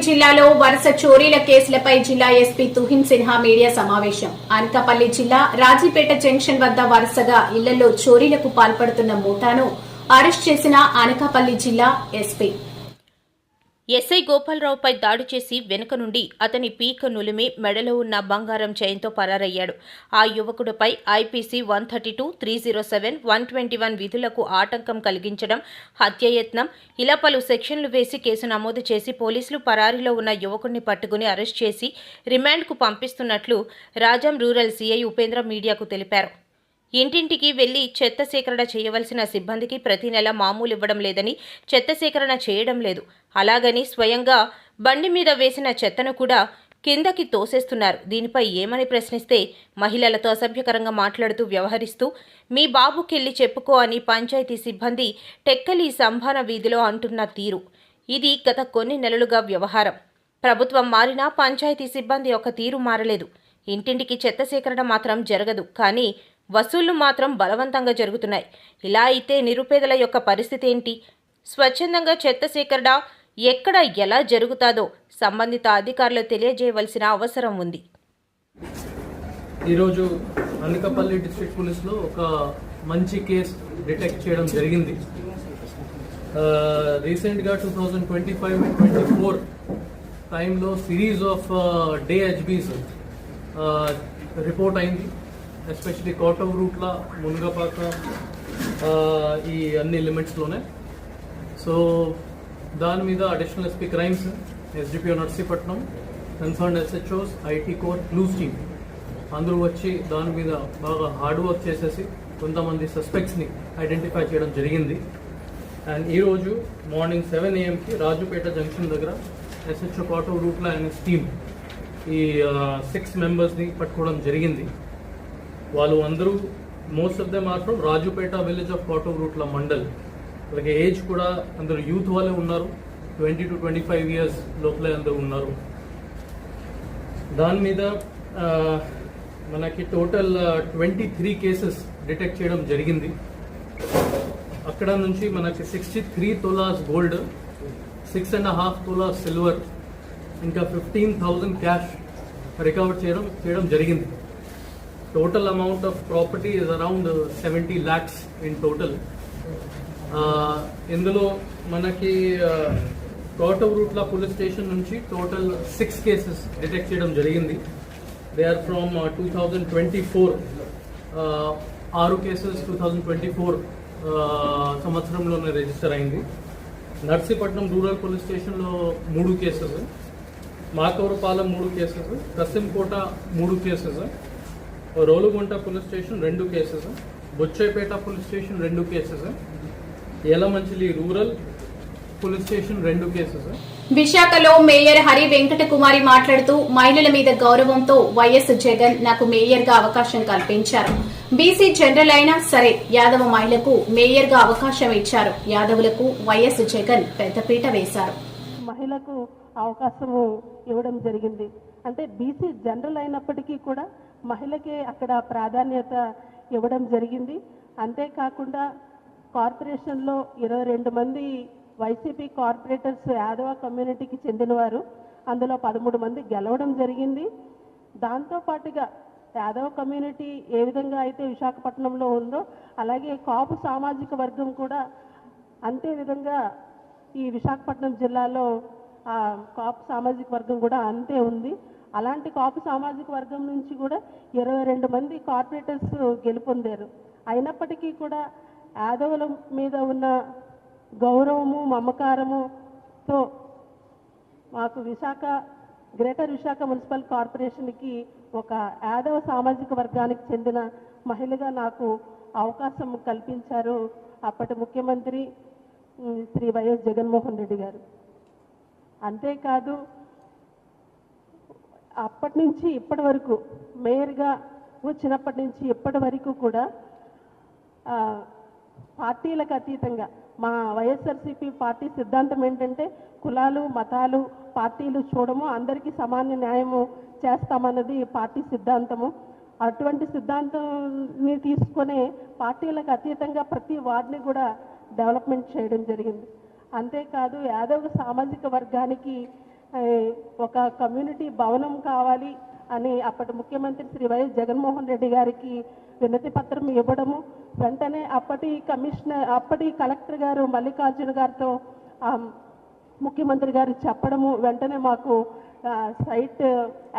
జిల్లాలో వరుస చోరీల కేసులపై జిల్లా ఎస్పీ తుహిన్ సిన్హా మీడియా సమావేశం. అనకాపల్లి జిల్లా రాజీపేట జంక్షన్ వద్ద వరుసగా ఇళ్లలో చోరీలకు పాల్పడుతున్న ముఠాను అరెస్ట్ చేసిన అనకాపల్లి జిల్లా ఎస్పీ. ఎస్ఐ గోపాలరావుపై దాడి చేసి వెనుక నుండి అతని పీక నులిమి మెడలో ఉన్న బంగారం చైన్తో పరారయ్యాడు. ఆ యువకుడిపై ఐపీసీ 132, 307, 121 విధులకు ఆటంకం కలిగించడం, హత్యాయత్నం ఇలా పలు సెక్షన్లు వేసి కేసు నమోదు చేసి పోలీసులు పరారీలో ఉన్న యువకుడిని పట్టుకుని అరెస్ట్ చేసి రిమాండ్కు పంపిస్తున్నట్లు రాజాం రూరల్ సీఐ ఉపేంద్ర మీడియాకు తెలిపారు. ఇంటింటికి వెళ్లి చెత్త సేకరణ చేయవలసిన సిబ్బందికి ప్రతి నెల మామూలు ఇవ్వడం లేదని, చెత్త సేకరణ చేయడం లేదు. అలాగని స్వయంగా బండి మీద వేసిన చెత్తను కూడా కిందకి తోసేస్తున్నారు. దీనిపై ఏమని ప్రశ్నిస్తే మహిళలతో అసభ్యకరంగా మాట్లాడుతూ వ్యవహరిస్తూ మీ బాబుకెళ్లి చెప్పుకో అని పంచాయతీ సిబ్బంది టెక్కలి సంభాన వీధిలో అంటున్న తీరు. ఇది గత కొన్ని నెలలుగా వ్యవహారం. ప్రభుత్వం మారినా పంచాయతీ సిబ్బంది ఒక తీరు మారలేదు. ఇంటింటికి చెత్త సేకరణ మాత్రం జరగదు, కానీ వసూళ్లు మాత్రం బలవంతంగా జరుగుతున్నాయి. ఇలా అయితే నిరుపేదల యొక్క పరిస్థితి ఏంటి? స్వచ్ఛందంగా చెత్త సేకరణ ఎక్కడ ఎలా జరుగుతాదో సంబంధిత అధికారులు తెలియజేయవలసిన అవసరం ఉంది. ఈరోజు అనకాపల్లి డిస్ట్రిక్ట్ పోలీస్లో ఒక మంచి కేసు డిటెక్ట్ చేయడం జరిగింది. రీసెంట్గా 2025 and 24 టైంలో సిరీస్ ఆఫ్ డే హెచ్బీస్ రిపోర్ట్ అయింది. ఎస్పెషలీ కోటవ్ రూట్ల మునగపాక ఈ అన్ని లిమిట్స్లోనే. సో దాని మీద additional SP crimes, SDPO Narsipatnam, concern SHOs, IT core, clues team అందరూ వచ్చి దాని మీద బాగా హార్డ్ వర్క్ చేసేసి కొంతమంది సస్పెక్ట్స్ని ఐడెంటిఫై చేయడం జరిగింది. అండ్ ఈరోజు మార్నింగ్ 7 AM రాజుపేట జంక్షన్ దగ్గర SHO Kotauratla and team ఈ 6 మెంబర్స్ని పట్టుకోవడం జరిగింది. వాళ్ళు అందరూ most of them are from Rajupeta village of Kotauratla mandal. అలాగే ఏజ్ కూడా అందరూ యూత్ వాళ్ళే ఉన్నారు, 20 to 25 years లోపలే అందరూ ఉన్నారు. దాని మీద మనకి టోటల్ 23 కేసెస్ డిటెక్ట్ చేయడం జరిగింది. అక్కడ నుంచి మనకి 63 తోలాస్ గోల్డ్, 6.5 తోలాస్ సిల్వర్, ఇంకా 15,000 క్యాష్ రికవర్ చేయడం జరిగింది. Total amount of property is around 70 lakhs in total. ఇందులో మనకి కోటవ్ రూట్ల పోలీస్ స్టేషన్ నుంచి టోటల్ 6 కేసెస్ డిటెక్ట్ చేయడం జరిగింది. They are from 2024. 6 కేసెస్ 2024 సంవత్సరంలోనే రిజిస్టర్ అయింది. నర్సీపట్నం రూరల్ పోలీస్ స్టేషన్లో 3 cases, Makavarapalem 3 cases, Kasimkota 3 cases, Rolugunta police station 2 cases, Bochchepeta police station 2 cases, Yelamanchili rural police station 2 cases. విశాఖలో mayor Hari Venkata Kumari మాట్లాడుతూ మహిళల మీద గౌరవంతో వైఎస్ జగన్ నాకు మేయర్ గా అవకాశం కల్పించారు. బీసీ జనరల్ అయినా సరే యాదవ మహిళకు మేయర్ గా అవకాశం ఇచ్చారు. యాదవులకు వైఎస్ జగన్ పెద్దపీట వేశారు. మహిళకు అవకాశం ఇవ్వడం జరిగింది. అంటే బీసీ జనరల్ అయినప్పటికీ కూడా మహిళకే అక్కడ ప్రాధాన్యత ఇవ్వడం జరిగింది. అంతేకాకుండా కార్పొరేషన్లో 22 మంది వైసీపీ కార్పొరేటర్స్ యాదవ కమ్యూనిటీకి చెందినవారు, అందులో 13 మంది గెలవడం జరిగింది. దాంతోపాటుగా యాదవ కమ్యూనిటీ ఏ విధంగా అయితే విశాఖపట్నంలో ఉందో అలాగే కాపు సామాజిక వర్గం కూడా అంతే విధంగా ఈ విశాఖపట్నం జిల్లాలో కాపు సామాజిక వర్గం కూడా అంతే ఉంది. అలాంటి కాపు సామాజిక వర్గం నుంచి కూడా 22 మంది కార్పొరేటర్స్ గెలుపొందారు. అయినప్పటికీ కూడా యాదవుల మీద ఉన్న గౌరవము మమకారముతో మాకు గ్రేటర్ విశాఖ మున్సిపల్ కార్పొరేషన్కి ఒక యాదవ సామాజిక వర్గానికి చెందిన మహిళగా నాకు అవకాశం కల్పించారు అప్పటి ముఖ్యమంత్రి శ్రీ వైఎస్ జగన్మోహన్ రెడ్డి గారు. అంతేకాదు అప్పటి నుంచి ఇప్పటి వరకు మేయర్గా వచ్చినప్పటి నుంచి ఇప్పటి వరకు కూడా పార్టీలకు అతీతంగా మా వైఎస్ఆర్సీపీ పార్టీ సిద్ధాంతం ఏంటంటే కులాలు మతాలు పార్టీలు చూడము, అందరికీ సమాన న్యాయము చేస్తామన్నది పార్టీ సిద్ధాంతము. అటువంటి సిద్ధాంతాన్ని తీసుకునే పార్టీలకు అతీతంగా ప్రతి వార్డుని కూడా డెవలప్మెంట్ చేయడం జరిగింది. అంతేకాదు యాదవ సామాజిక వర్గానికి ఒక కమ్యూనిటీ భవనం కావాలి అని అప్పటి ముఖ్యమంత్రి శ్రీ వైఎస్ జగన్మోహన్ రెడ్డి గారికి వినతి పత్రం ఇవ్వడము, వెంటనే అప్పటి కలెక్టర్ గారు మల్లికార్జున గారితో ముఖ్యమంత్రి గారు చెప్పడము, వెంటనే మాకు సైట్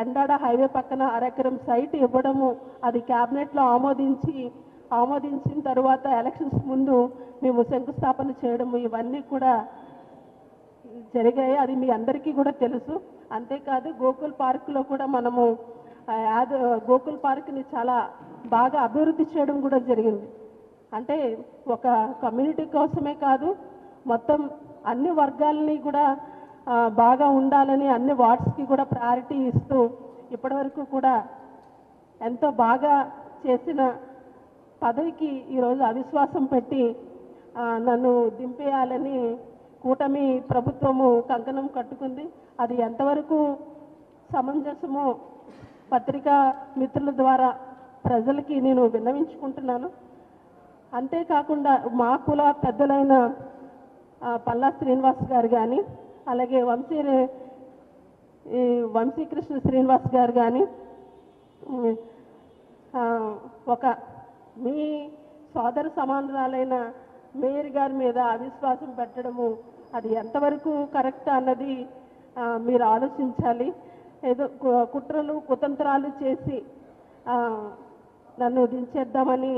ఎండాడ హైవే పక్కన అరెకరం సైట్ ఇవ్వడము, అది క్యాబినెట్లో ఆమోదించిన తర్వాత ఎలక్షన్స్ ముందు మేము శంకుస్థాపన చేయడము, ఇవన్నీ కూడా జరిగాయి. అది మీ అందరికీ కూడా తెలుసు. అంతేకాదు గోకుల్ పార్క్లో కూడా మనము గోకుల్ పార్క్ని చాలా బాగా అభివృద్ధి చేయడం కూడా జరిగింది. అంటే ఒక కమ్యూనిటీ కోసమే కాదు, మొత్తం అన్ని వర్గాలని కూడా బాగా ఉండాలని అన్ని వార్డ్స్కి కూడా ప్రయారిటీ ఇస్తూ ఇప్పటివరకు కూడా ఎంతో బాగా చేసిన పదవికి ఈరోజు అవిశ్వాసం పెట్టి నన్ను దింపేయాలని కూటమి ప్రభుత్వము కంకణం కట్టుకుంది. అది ఎంతవరకు సమంజసమో పత్రికా మిత్రుల ద్వారా ప్రజలకి నేను విన్నవించుకుంటున్నాను. అంతేకాకుండా మా కుల పెద్దలైన పల్లా శ్రీనివాస్ గారు కానీ, అలాగే వంశీకృష్ణ శ్రీనివాస్ గారు కానీ ఒక మీ సోదర సమానురాలైన మేయర్ గారి మీద అవిశ్వాసం పెట్టడము అది ఎంతవరకు కరెక్ట్ అన్నది మీరు ఆలోచించాలి. ఏదో కుట్రలు కుతంత్రాలు చేసి నన్ను దించేద్దామని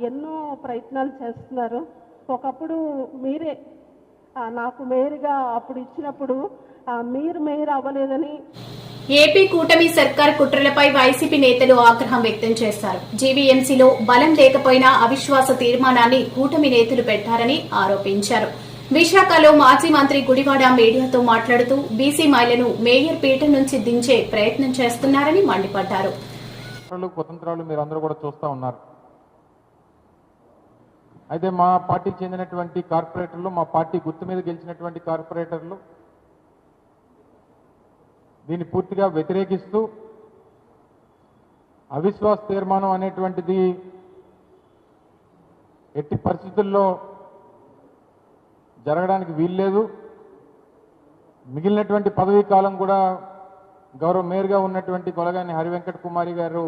ఎన్నో ప్రయత్నాలు చేస్తున్నారు. ఒకప్పుడు మీరే నాకు మేయర్గా అప్పుడు ఇచ్చినప్పుడు మీరు మేయర్ అవ్వలేదని ఏపీ కూటమి సర్కార్ కుట్రలపై వైసీపీ నేతలు ఆగ్రహం వ్యక్తం చేశారు. జీవీఎంసీలో బలం లేకపోయినా అవిశ్వాస తీర్మానాన్ని కూటమి నేతలు పెట్టారని ఆరోపించారు. విశాఖలో మాజీ మంత్రి గుడివాడ మీడియాతో మాట్లాడుతూ బీసీ మహిళను మేయర్ పీఠం నుంచి దించే ప్రయత్నం చేస్తున్నారని మండిపడ్డారు. కుతంత్రాలు మీరు అందరూ కూడా చూస్తూ ఉన్నారు. అయితే మా పార్టీకి చెందినటువంటి కార్పొరేటర్లు, మా పార్టీ గుర్తు మీద గెలిచినటువంటి కార్పొరేటర్లు దీన్ని పూర్తిగా వ్యతిరేకిస్తూ అవిశ్వాస తీర్మానం అనేటువంటిది ఎట్టి పరిస్థితుల్లో జరగడానికి వీల్లేదు, మిగిలినటువంటి పదవీ కాలం కూడా గౌరవ మేయర్గా ఉన్నటువంటి కొలగాని హరివెంకట కుమారి గారు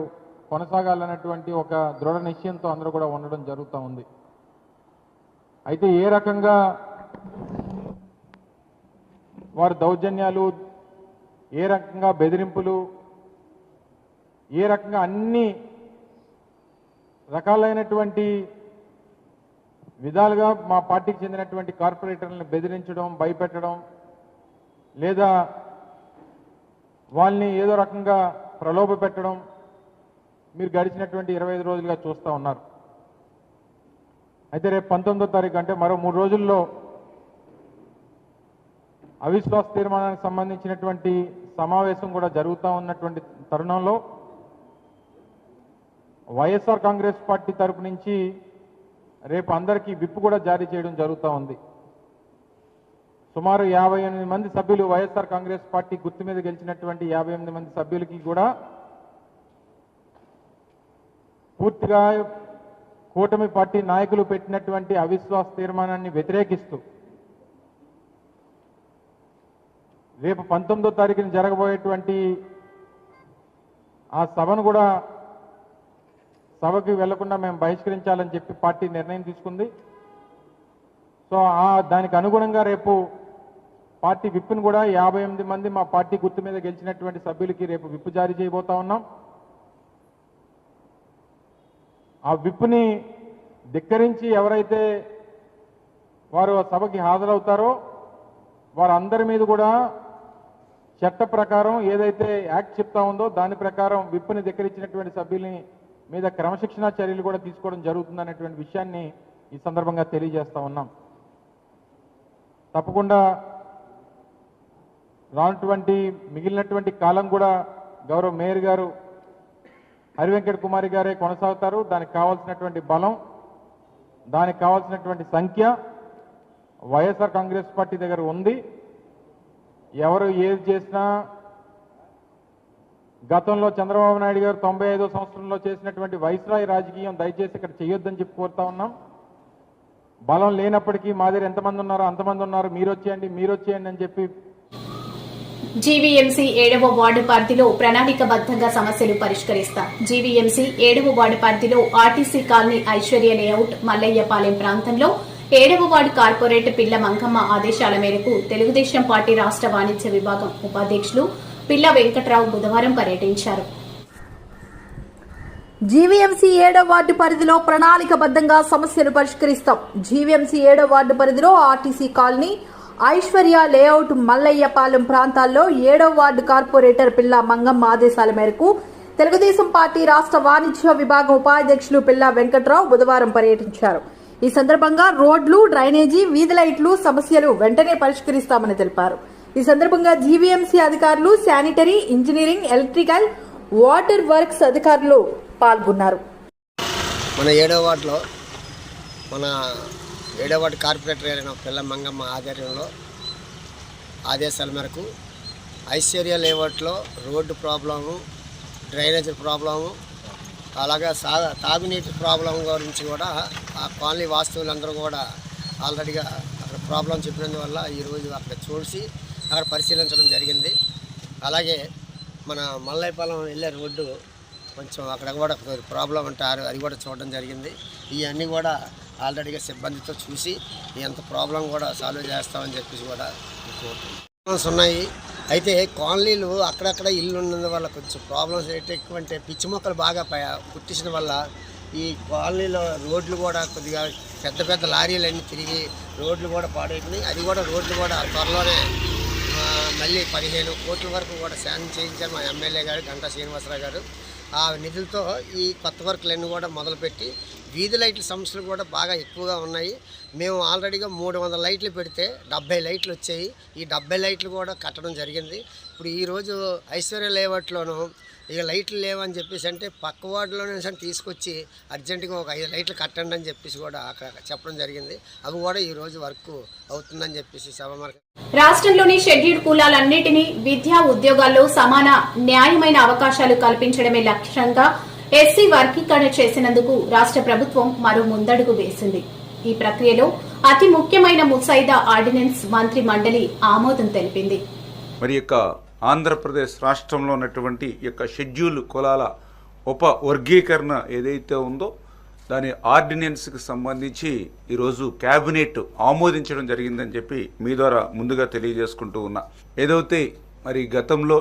కొనసాగాలన్నటువంటి ఒక దృఢ నిశ్చయంతో అందరూ కూడా ఉండడం జరుగుతూ ఉంది. అయితే ఏ రకంగా వారి దౌర్జన్యాలు, ఏ రకంగా బెదిరింపులు, ఏ రకంగా అన్ని రకాలైనటువంటి విధాలుగా మా పార్టీకి చెందినటువంటి కార్పొరేటర్లను బెదిరించడం, భయపెట్టడం, లేదా వాళ్ళని ఏదో రకంగా ప్రలోభ పెట్టడం మీరు గడిచినటువంటి 25 రోజులుగా చూస్తూ ఉన్నారు. అయితే రేపు 19వ తారీఖు అంటే మరో 3 రోజుల్లో అవిశ్వాస తీర్మానానికి సంబంధించినటువంటి సమావేశం కూడా జరుగుతూ ఉన్నటువంటి తరుణంలో వైఎస్ఆర్ కాంగ్రెస్ పార్టీ తరపు నుంచి రేపు అందరికీ విప్ కూడా జారీ చేయడం జరుగుతూ ఉంది. సుమారు 58 మంది సభ్యులు, వైఎస్ఆర్ కాంగ్రెస్ పార్టీ గుర్తు మీద గెలిచినటువంటి 58 మంది సభ్యులకి కూడా పూర్తిగా కూటమి పార్టీ నాయకులు పెట్టినటువంటి అవిశ్వాస తీర్మానాన్ని వ్యతిరేకిస్తూ రేపు 19వ తారీఖున జరగబోయేటువంటి ఆ సభను కూడా సభకి వెళ్లకుండా మేము బహిష్కరించాలని చెప్పి పార్టీ నిర్ణయం తీసుకుంది. సో దానికి అనుగుణంగా రేపు పార్టీ విప్ను కూడా 58 మంది మా పార్టీ గుర్తు మీద గెలిచినటువంటి సభ్యులకి రేపు విప్ జారీ చేయబోతా ఉన్నాం. ఆ విప్ని ధిక్కరించి ఎవరైతే వారు సభకి హాజరవుతారో వారందరి మీద కూడా చట్ట ప్రకారం ఏదైతే యాక్ట్ చెప్తా ఉందో దాని ప్రకారం విప్ని ధిక్కరించినటువంటి సభ్యుల్ని మీద క్రమశిక్షణా చర్యలు కూడా తీసుకోవడం జరుగుతుందనేటువంటి విషయాన్ని ఈ సందర్భంగా తెలియజేస్తా ఉన్నాం. తప్పకుండా రానటువంటి మిగిలినటువంటి కాలం కూడా గౌరవ మేయర్ గారు హరివెంకట కుమారి గారే కొనసాగుతారు. దానికి కావాల్సినటువంటి బలం, దానికి కావాల్సినటువంటి సంఖ్య వైఎస్ఆర్ కాంగ్రెస్ పార్టీ దగ్గర ఉంది. ఎవరు ఏది చేసినా గతంలో చంద్రబాబు నాయుడు గారు 95వ సంవత్సరంలో చేసినటువంటి వైస్రాయ్ రాజకీయం దయచేసి ఇక్కడ చేయొద్దని చెప్పి కోరుతా ఉన్నాం. బలం లేనప్పటికీ మా దగ్గర ఎంతమంది ఉన్నారో అంతమంది ఉన్నారు, మీరు వచ్చేయండి అని చెప్పి జీవీఎంసీ 7వ వార్డు పరిధిలో ప్రణాళికబద్దంగా సమస్యలు పరిష్కరిస్తాం. జీవీఎంసీ 7వ వార్డు పరిధిలో RTC colony Aishwarya layout Mallayyapalem ప్రాంతంలో 7వ వార్డు కార్పొరేటర్ పిల్ల మంగమ్మ ఆదేశాల మేరకు తెలుగుదేశం పార్టీ రాష్ట్ర వాణిజ్య విభాగం ఉపాధ్యక్షులు పిల్ల వెంకట్రావు బుధవారం పర్యటించారు. జీవీఎంసీ 7వ వార్డు పరిధిలో ప్రణాళికబద్దంగా సమస్యలు పరిష్కరిస్తాం. జీవీఎంసీ 7వ వార్డు పరిధిలో RTC colony Aishwarya layout Mallayyapalem ప్రాంతాల్లో 7వ వార్డు కార్పొరేటర్ పిల్ల మంగమ్మ ఆదేశాల మేరకు తెలుగుదేశం పార్టీ రాష్ట్ర వాణిజ్య విభాగం ఉపాధ్యక్షులు పిల్ల వెంకట్రావు బుధవారం పర్యటించారు. ఈ సందర్భంగా రోడ్లు, డ్రైనేజీ, వీధి లైట్లు సమస్యలు వెంటనే పరిష్కరిస్తామని తెలిపారు. ఈ సందర్భంగా జీవీఎంసీ అధికారులు, sanitary, engineering, electrical, water works అధికారులు పాల్గొన్నారు. మన 7వ వార్డులో మన 7వ వార్డు కార్పొరేటర్ అయిన పిల్ల మంగమ్మ ఆధ్వర్యంలో ఆదేశాల మేరకు ఐశ్వర్య లేఅవుట్లో రోడ్డు ప్రాబ్లము, డ్రైనేజ్ ప్రాబ్లము, అలాగే తాగునీటి ప్రాబ్లం గురించి కూడా ఆ కాలనీ వాస్తువులందరూ కూడా ఆల్రెడీగా అక్కడ ప్రాబ్లం చెప్పినందువల్ల ఈరోజు అక్కడ చూసి అక్కడ పరిశీలించడం జరిగింది. అలాగే మన మల్లయ్యపాలెం వెళ్ళే రోడ్డు కొంచెం అక్కడ కూడా ప్రాబ్లం అంటారు, అది కూడా చూడడం జరిగింది. ఇవన్నీ కూడా ఆల్రెడీగా సిబ్బందితో చూసి ఎంత ప్రాబ్లం కూడా సాల్వ్ చేస్తామని చెప్పేసి కూడా ప్రాబ్లమ్స్ ఉన్నాయి. అయితే కాలనీలు అక్కడక్కడ ఇల్లు ఉన్నందు వల్ల కొంచెం ప్రాబ్లమ్స్ ఏంటి ఎక్కువ అంటే పిచ్చి మొక్కలు బాగా పుట్టించడం వల్ల ఈ కాలనీలో రోడ్లు కూడా కొద్దిగా పెద్ద పెద్ద లారీలన్నీ తిరిగి రోడ్లు కూడా పాడైపోయినాయి. అది కూడా రోడ్లు కూడా త్వరలోనే మళ్ళీ 15 కోట్ల వరకు కూడా శాంక్షన్ చేయించారు మా ఎమ్మెల్యే గారు గంటా శ్రీనివాసరావు గారు. ఆ నిధులతో ఈ కొత్త వర్కులన్నీ కూడా మొదలుపెట్టి వీధి లైట్ల సమస్యలు కూడా బాగా ఎక్కువగా ఉన్నాయి. మేము ఆల్రెడీగా 300 లైట్లు పెడితే 70 లైట్లు వచ్చాయి. ఈ 70 లైట్లు కూడా కట్టడం జరిగింది. ఇప్పుడు ఈరోజు ఐశ్వర్య లేఅవుట్లోనూ ఇక లైట్లు లేవని చెప్పేసి అంటే పక్క వార్డులోనే తీసుకొచ్చి అర్జెంటుగా ఒక 5 లైట్లు కట్టండి అని చెప్పేసి కూడా అక్కడ చెప్పడం జరిగింది. అవి కూడా ఈరోజు వర్క్ అవుతుందని చెప్పేసి రాష్ట్రంలోని షెడ్యూల్డ్ కులాలన్నింటినీ విద్యా, ఉద్యోగాల్లో సమాన న్యాయమైన అవకాశాలు కల్పించడమే లక్ష్యంగా ఎస్సీ వర్గీకరణ చేసినందుకు రాష్ట్ర ప్రభుత్వం మరో ముందడుగు వేసింది. ఈ ప్రక్రియలో అతి ముఖ్యమైన ముసాయిదా ఆర్డినెన్స్ మంత్రి మండలి ఆమోదం తెలిపింది. మరి ఆంధ్రప్రదేశ్ రాష్ట్రంలో ఉన్నటువంటి యొక్క షెడ్యూల్ కులాల ఉప వర్గీకరణ ఏదైతే ఉందో దాని ఆర్డినెన్స్కి సంబంధించి ఈరోజు క్యాబినెట్ ఆమోదించడం జరిగిందని చెప్పి మీ ద్వారా ముందుగా తెలియజేసుకుంటూ ఉన్నా. ఏదైతే మరి గతంలో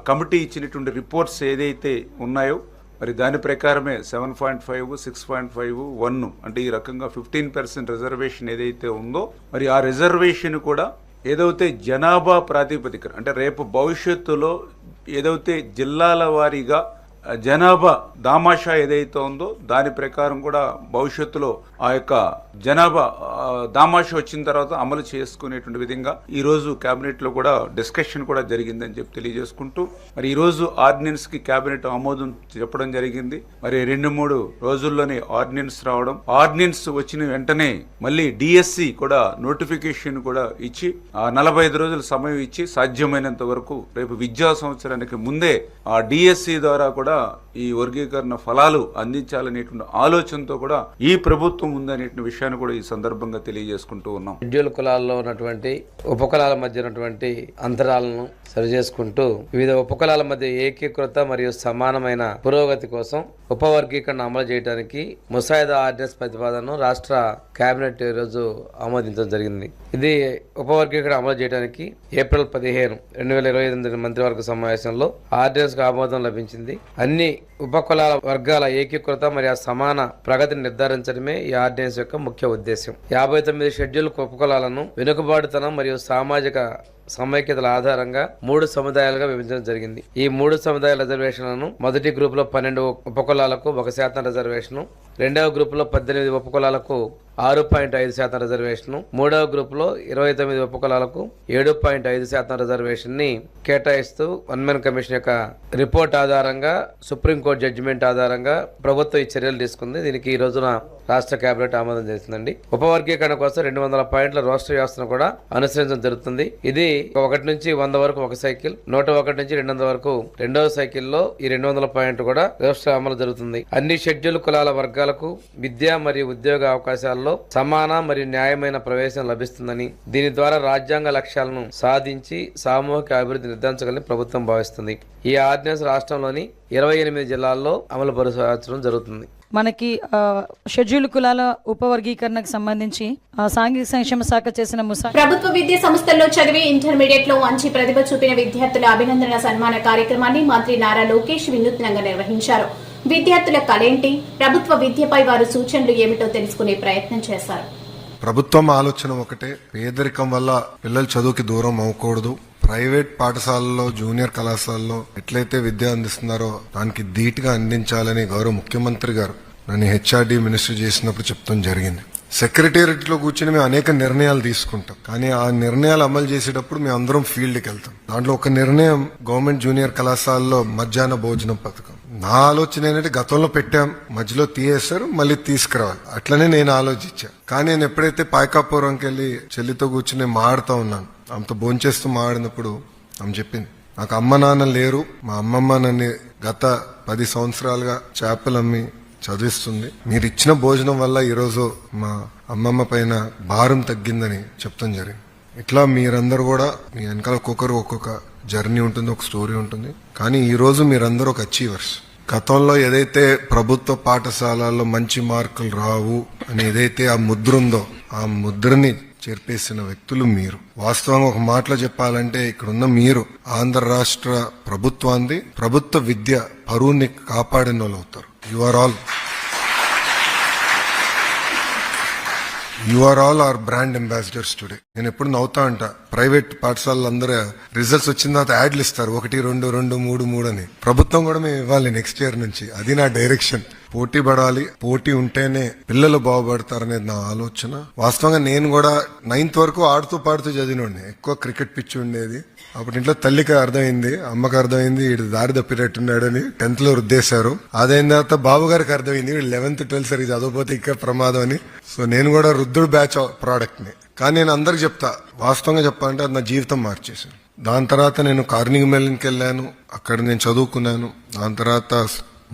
కమిటీ ఇచ్చినటువంటి రిపోర్ట్స్ ఏదైతే ఉన్నాయో మరి దాని ప్రకారమే 7.5, 6.5, 1 అంటే ఈ రకంగా 15% రిజర్వేషన్ ఏదైతే ఉందో మరి ఆ రిజర్వేషన్ కూడా ఏదైతే జనాభా ప్రాతిపదికన అంటే రేపు భవిష్యత్తులో ఏదైతే జిల్లాల వారీగా జనాభా దామాషా ఏదైతే ఉందో దాని ప్రకారం కూడా భవిష్యత్తులో ఆ యొక్క జనాభా దామాషా వచ్చిన తర్వాత అమలు చేసుకునేటువంటి విధంగా ఈ రోజు కేబినెట్ లో కూడా డిస్కషన్ కూడా జరిగిందని చెప్పి తెలియజేసుకుంటూ మరి ఈ రోజు ఆర్డినెన్స్ కి కేబినెట్ ఆమోదం చెప్పడం జరిగింది. మరి 2-3 రోజుల్లోనే ఆర్డినెన్స్ రావడం, ఆర్డినెన్స్ వచ్చిన వెంటనే మళ్ళీ డిఎస్సి కూడా నోటిఫికేషన్ కూడా ఇచ్చి 45 రోజుల సమయం ఇచ్చి సాధ్యమైనంత వరకు రేపు విద్యా సంవత్సరానికి ముందే ఆ డిఎస్సి ద్వారా కూడా ఈ వర్గీకరణ ఫలాలు అందించాలనేటువంటి ఆలోచనతో కూడా ఈ ప్రభుత్వం ఉందనే విషయాన్ని కూడా ఈ సందర్భంగా తెలియజేసుకుంటూ ఉన్నాం. షెడ్యూల్ కులాల్లో ఉన్నటువంటి ఉపకులాల మధ్య ఉన్నటువంటి అంతరాలను సరిచేసుకుంటూ వివిధ ఉపకులాల మధ్య ఏకీకృత మరియు సమానమైన పురోగతి కోసం ఉపవర్గీకరణ అమలు చేయడానికి ముసాయిదా ఆర్డినెన్స్ ప్రతిపాదనను రాష్ట్ర కేబినెట్ ఈరోజు ఆమోదించడం జరిగింది. ఇది ఉపవర్గీకరణ అమలు చేయడానికి ఏప్రిల్ 15, 2028 మంత్రివర్గ సమావేశంలో ఆర్డినెన్స్ కు ఆమోదం లభించింది. అన్ని ఉపకులాల వర్గాల ఏకీకృత మరియు సమాన ప్రగతిని నిర్ధారించడమే ఈ ఆర్డినెన్స్ యొక్క ముఖ్య ఉద్దేశం. 59 షెడ్యూల్ ఉపకులాలను వెనుకబాటుతనం మరియు సామాజిక సమైక్యతల ఆధారంగా 3 సముదాయాలుగా విభజించడం జరిగింది. ఈ 3 సముదాయాల రిజర్వేషన్లను మొదటి గ్రూప్ లో 12 ఉపకులాలకు 1% రిజర్వేషన్, రెండవ గ్రూప్ లో 18 ఉపకులాలకు 6.5% రిజర్వేషన్, మూడవ గ్రూప్ లో 29 ఉపకులాలకు 7.5% రిజర్వేషన్ ని కేటాయిస్తూ వన్ మెన్ కమిషన్ యొక్క రిపోర్ట్ ఆధారంగా సుప్రీంకోర్టు జడ్జిమెంట్ ఆధారంగా ప్రభుత్వం ఈ చర్యలు తీసుకుంది. దీనికి ఈ రోజున రాష్ట్ర కేబినెట్ ఆమోదం చేసిందండి. ఉపవర్గీకరణ కోసం 200 పాయింట్ల రాష్ట్ర వ్యవస్థను కూడా అనుసరించడం జరుగుతుంది. ఇది 1 నుంచి 100 వరకు ఒక సైకిల్, 101 నుంచి 200 వరకు రెండవ సైకిల్లో ఈ 200 పాయింట్లు కూడా రాష్ట్ర అమలు జరుగుతుంది. అన్ని షెడ్యూల్ కులాల వర్గాలకు విద్య మరియు ఉద్యోగ అవకాశాల్లో రంగంలో సమాన మరియు న్యాయమైన ప్రవేశం లభిస్తుందని, దీని ద్వారా రాజ్యాంగ లక్ష్యాలను సాధించి సామూహిక అభివృద్ధి నిర్ధారించగలని ప్రభుత్వం భావిస్తుంది. ఈ ఆర్డినెన్స్ రాష్ట్రంలోని 28 జిల్లాల్లో అమలు పరచడం జరుగుతుంది. మనకి షెడ్యూల్ కులాల ఉపవర్గీకరణకు సంబంధించి సాంఘిక సంక్షేమ శాఖ చేసిన ప్రభుత్వ విద్యా సంస్థల్లో చదివి ఇంటర్మీడియట్ లో మంచి ప్రతిభ చూపిన విద్యార్థుల అభినందన సన్మాన కార్యక్రమాన్ని మంత్రి నారా లోకేష్ వినూత్నంగా నిర్వహించారు. విద్యార్థుల కళేంటి, ప్రభుత్వ విద్యపై వారి సూచనలు ఏమిటో తెలుసుకునే ప్రయత్నం చేశారు. ప్రభుత్వం ఆలోచన ఒకటే, పేదరికం వల్ల పిల్లలు చదువుకి దూరం అవ్వకూడదు. ప్రైవేట్ పాఠశాలలో, జూనియర్ కళాశాలలో ఎట్లయితే విద్య అందిస్తున్నారో దానికి ధీటుగా అందించాలని గౌరవ ముఖ్యమంత్రి గారు నన్ను హెచ్ఆర్డీ మినిస్టర్ చేసినప్పుడు చెప్తాం జరిగింది. సెక్రటేరియట్ లో కూర్చుని మేము అనేక నిర్ణయాలు తీసుకుంటాం, కానీ ఆ నిర్ణయాలు అమలు చేసేటప్పుడు మేము అందరం ఫీల్డ్కి వెళ్తాం. దాంట్లో ఒక నిర్ణయం గవర్నమెంట్ జూనియర్ కళాశాలలో మధ్యాహ్న భోజనం పథకం. నా ఆలోచన ఏంటంటే గతంలో పెట్టాం, మధ్యలో తీయేస్తారు, మళ్ళీ తీసుకురావాలి, అట్లనే నేను ఆలోచించా. కానీ నేను ఎప్పుడైతే పాయకాపురంకి వెళ్ళి చెల్లితో కూర్చుని మాడుతూ ఉన్నాను, ఆమెతో భోంచేస్తూ మాడినప్పుడు ఆమె చెప్పింది, నాకు అమ్మ నాన్న లేరు, మా అమ్మమ్మ నన్ను గత 10 సంవత్సరాలుగా చేపలు అమ్మి చదివిస్తుంది. మీరు ఇచ్చిన భోజనం వల్ల ఈరోజు మా అమ్మమ్మ పైన భారం తగ్గిందని చెప్తాం జరిగింది. ఇట్లా మీరందరూ కూడా మీ వెనకాల ఒక్కొక్క జర్నీ ఉంటుంది, ఒక స్టోరీ ఉంటుంది. కానీ ఈ రోజు మీరందరూ ఒక అచీవర్స్. గతంలో ఏదైతే ప్రభుత్వ పాఠశాలల్లో మంచి మార్కులు రావు అని ఏదైతే ఆ ముద్ర ఉందో ఆ ముద్రని చేర్పేసిన వ్యక్తులు మీరు. వాస్తవంగా ఒక మాటలో చెప్పాలంటే ఇక్కడున్న మీరు ఆంధ్ర రాష్ట్ర ప్రభుత్వాన్ని, ప్రభుత్వ విద్య పరువుని కాపాడిన వాళ్ళు అవుతారు. You are all our brand ambassadors today. నేను ఎప్పుడు నవ్వుతా అంట, ప్రైవేట్ పాఠశాలలు అందరూ రిజల్ట్స్ వచ్చిన తర్వాత యాడ్లు ఇస్తారు, 1, 2, 2, 3, 3 అని. ప్రభుత్వం కూడా మేము ఇవ్వాలి నెక్స్ట్ ఇయర్ నుంచి. అది నా డైరెక్షన్. పోటీ పడాలి, పోటీ ఉంటేనే పిల్లలు బాగుపడతారనేది నా ఆలోచన. వాస్తవంగా నేను కూడా 9th వరకు ఆడుతూ పాడుతూ చదివినండి. ఎక్కువ క్రికెట్ పిచ్చి ఉండేది. అప్పుడు ఇంట్లో తల్లికి అర్థమైంది, అమ్మకి అర్థమైంది వీడు దారి తప్పినట్టున్నాడని 10th లో రుద్దేశారు. అదైన తర్వాత బాబు గారికి అర్థమైంది వీడు 11th 12th సరిగ్గా చదవకపోతే ఇంకా ప్రమాదం అని. సో నేను కూడా రుద్దుడు బ్యాచ్ ప్రోడక్ట్ ని. కానీ నేను అందరికి చెప్తా, వాస్తవంగా చెప్పాలంటే అది నా జీవితం మార్చేశాను. దాని తర్వాత నేను కార్నింగ్ మెల్లన్కి వెళ్ళాను, అక్కడ నేను చదువుకున్నాను. దాని తర్వాత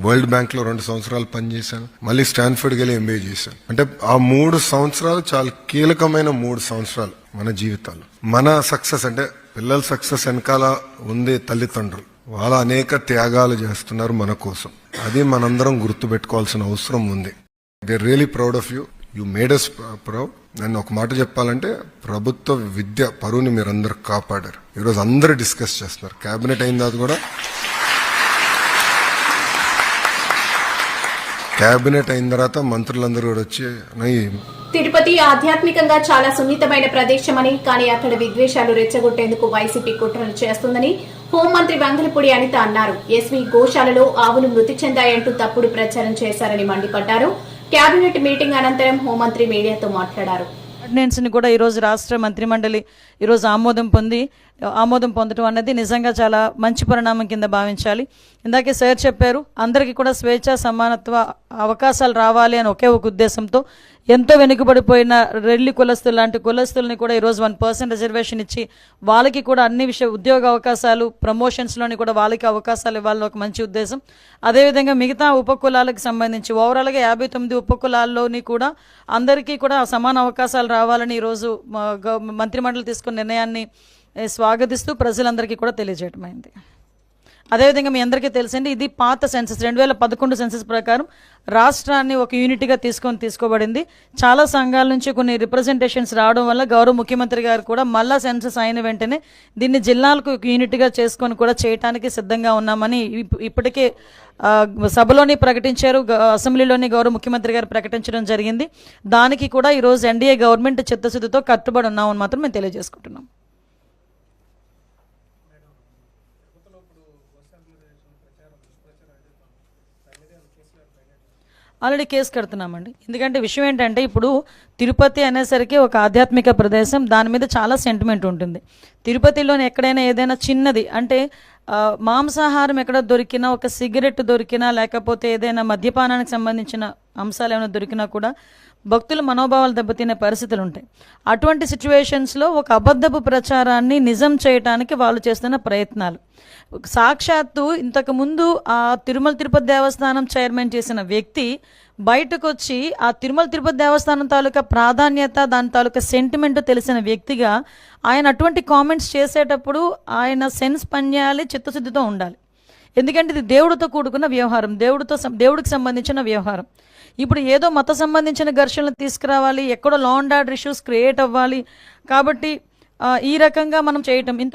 వరల్డ్ బ్యాంక్ లో 2 సంవత్సరాలు పనిచేశాను. మళ్ళీ స్టాన్ఫర్డ్కి వెళ్ళి MBA చేశాను. అంటే ఆ 3 సంవత్సరాలు చాలా కీలకమైన 3 సంవత్సరాలు మన జీవితాలు. మన సక్సెస్ అంటే పిల్లల సక్సెస్ వెనకాల ఉంది తల్లిదండ్రులు. వాళ్ళ అనేక త్యాగాలు చేస్తున్నారు మన కోసం. అది మనందరం గుర్తు పెట్టుకోవాల్సిన అవసరం ఉంది. We are really proud of you. You made us proud. నన్ను ఒక మాట చెప్పాలంటే ప్రభుత్వ విద్య పరువుని మీరందరూ కాపాడారు. ఈరోజు అందరూ డిస్కస్ చేస్తున్నారు. కేబినెట్ అయిన తర్వాత కూడా కేబినెట్ అయిన తర్వాత మంత్రులందరూ కూడా వచ్చి తిరుపతి ఆధ్యాత్మికంగా చాలా సున్నితమైన ప్రదేశమని, కానీ అక్కడ విద్వేషాలు రెచ్చగొట్టేందుకు వైసీపీ కుట్రలు చేస్తుందని హోంమంత్రి వంగలపూడి అనిత అన్నారు. ఎస్వీ గోశాలలో ఆవులు మృతి చెందాయంటూ తప్పుడు ప్రచారం చేశారని మండిపడ్డారు. కేబినెట్ మీటింగ్ అనంతరం హోంమంత్రి మీడియాతో మాట్లాడారు. ఆర్డినెన్స్ ని కూడా ఈరోజు రాష్ట్ర మంత్రిమండలి ఈరోజు ఆమోదం పొందడం అన్నది నిజంగా చాలా మంచి పరిణామం కింద భావించాలి. ఇందాకే సార్ చెప్పారు, అందరికీ కూడా స్వేచ్ఛ సమానత్వ అవకాశాలు రావాలి అని ఒకే ఒక ఉద్దేశంతో ఎంతో వెనుకబడిపోయిన రెల్లి కులస్తులు లాంటి కులస్తుల్ని కూడా ఈరోజు 1% రిజర్వేషన్ ఇచ్చి వాళ్ళకి కూడా అన్ని ఉద్యోగ అవకాశాలు, ప్రమోషన్స్లోని కూడా వాళ్ళకి అవకాశాలు ఇవ్వాలని ఒక మంచి ఉద్దేశం. అదేవిధంగా మిగతా ఉపకులాలకు సంబంధించి ఓవరాల్గా 59 ఉపకులాల్లోని కూడా అందరికీ కూడా సమాన అవకాశాలు రావాలని ఈరోజు మంత్రిమండలి తీసుకున్న నిర్ణయాన్ని స్వాగతిస్తూ ప్రజలందరికీ కూడా తెలియజేయటమైంది. అదేవిధంగా మీ అందరికీ తెలిసింది, ఇది పాత సెన్సస్ 2011 సెన్సస్ ప్రకారం రాష్ట్రాన్ని ఒక యూనిట్గా తీసుకోబడింది. చాలా సంఘాల నుంచి కొన్ని రిప్రజెంటేషన్స్ రావడం వల్ల గౌరవ ముఖ్యమంత్రి గారు కూడా మళ్ళా సెన్సస్ అయిన వెంటనే దీన్ని జిల్లాలకు ఒక యూనిట్గా చేసుకొని కూడా చేయడానికి సిద్ధంగా ఉన్నామని ఇప్పటికే సభలోని ప్రకటించారు, అసెంబ్లీలోని గౌరవ ముఖ్యమంత్రి గారు ప్రకటించడం జరిగింది. దానికి కూడా ఈరోజు ఎన్డీఏ గవర్నమెంట్ చిత్తశుద్ధితో కట్టుబడి ఉన్నామని మాత్రం మేము తెలియజేసుకుంటున్నాం. ఆల్రెడీ కేసు కడుతున్నామండి. ఎందుకంటే విషయం ఏంటంటే ఇప్పుడు తిరుపతి అనేసరికి ఒక ఆధ్యాత్మిక ప్రదేశం, దాని మీద చాలా సెంటిమెంట్ ఉంటుంది. తిరుపతిలోని ఎక్కడైనా ఏదైనా చిన్నది అంటే మాంసాహారం ఎక్కడ దొరికినా, ఒక సిగరెట్ దొరికినా, లేకపోతే ఏదైనా మద్యపానానికి సంబంధించిన అంశాలు ఏమైనా దొరికినా కూడా భక్తుల మనోభావాలు దెబ్బతినే పరిస్థితులు ఉంటాయి. అటువంటి సిచ్యువేషన్స్లో ఒక అబద్ధపు ప్రచారాన్ని నిజం చేయడానికి వాళ్ళు చేస్తున్న ప్రయత్నాలు, సాక్షాత్తు ఇంతకుముందు ఆ తిరుమల తిరుపతి దేవస్థానం చైర్మన్ చేసిన వ్యక్తి బయటకు వచ్చి ఆ తిరుమల తిరుపతి దేవస్థానం తాలూకా ప్రాధాన్యత, దాని తాలూకా సెంటిమెంట్ తెలిసిన వ్యక్తిగా ఆయన అటువంటి కామెంట్స్ చేసేటప్పుడు ఆయన సెన్స్ పనిచేయాలి, చిత్తశుద్ధితో ఉండాలి. ఎందుకంటే ఇది దేవుడితో కూడుకున్న వ్యవహారం, దేవుడికి సంబంధించిన వ్యవహారం. ఇప్పుడు ఏదో మత సంబంధించిన ఘర్షణలు తీసుకురావాలి, ఎక్కడో law and order issues create అవ్వాలి, కాబట్టి ఈ రకంగా మనం చేయటం